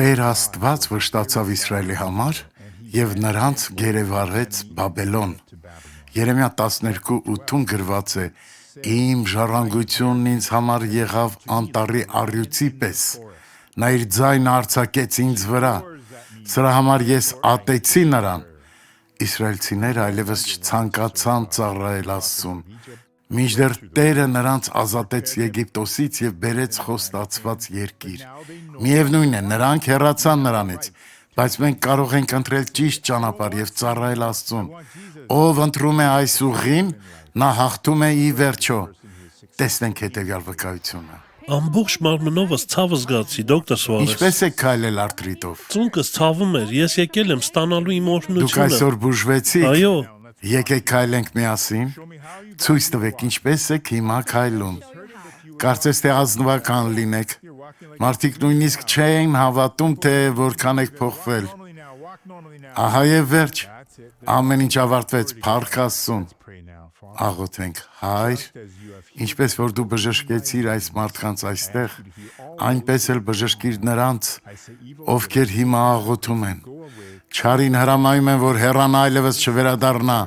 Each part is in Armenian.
Տեր Աստված վշտացավ Իսրայելի համար և նրանց գերեվարեց Բաբելոն։ Երեմիա 12:8 գրված է. Իմ ժառանգությունն ինձ համար եղավ անտառի առյուծի պես, նա իր ձայնը արձակեց ինձ վրա, սրա համար ես ատեցի նրան։ Իսրայելցիները այլևս չցանկացան ծառայել Աստծուն, մինչդեռ Տերը նրանց ազատեց Եգիպտոսից և բերեց խոստացված երկիր։ Միևնույն է, նրանք հեռացան նրանից, բայց մենք կարող ենք ընտրել ճիշտ ճանապարհ և ծառայել Աստծուն։ Ով ընտրում է այս ուղին, նա հաղթում է ի վերջո։ Տեսնենք հետևյալ վկայությունը։ Ամբողջ մարմնովս ցավ զգացի, դոկտոր Սուարես։ Ինչպես եք քայլել արթրիտով։ Ծունկս ցավում էր, ես եկել եմ ստանալու իմ օրհնությունը։ Դուք այսօր բուժվեցիք։ Այո։ Եկեք քայլենք միասին։ Ցույց տվեք ինչպես եք հիմա քայլում։ Կարծես թե ազնվական լինեք։ Մարդիկ նույնիսկ չէին հավատում, թե որքան եք փոխվել։ Ահա եւ վերջ։ Ամեն ինչ ավարտվեց, փառք Աստծուն։ Աղոթենք, Հայր, ինչպես որ դու բժշկեցիր այս մարդկանց այստեղ, այնպես էլ բժշկիր նրանց, ովքեր հիմա աղոթում են։ Չարին հրամայում են, որ հեռանա այլևս չվերադառնա։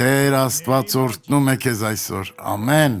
Տեր Աստված օրհնում է քեզ այսօր։ Ամեն։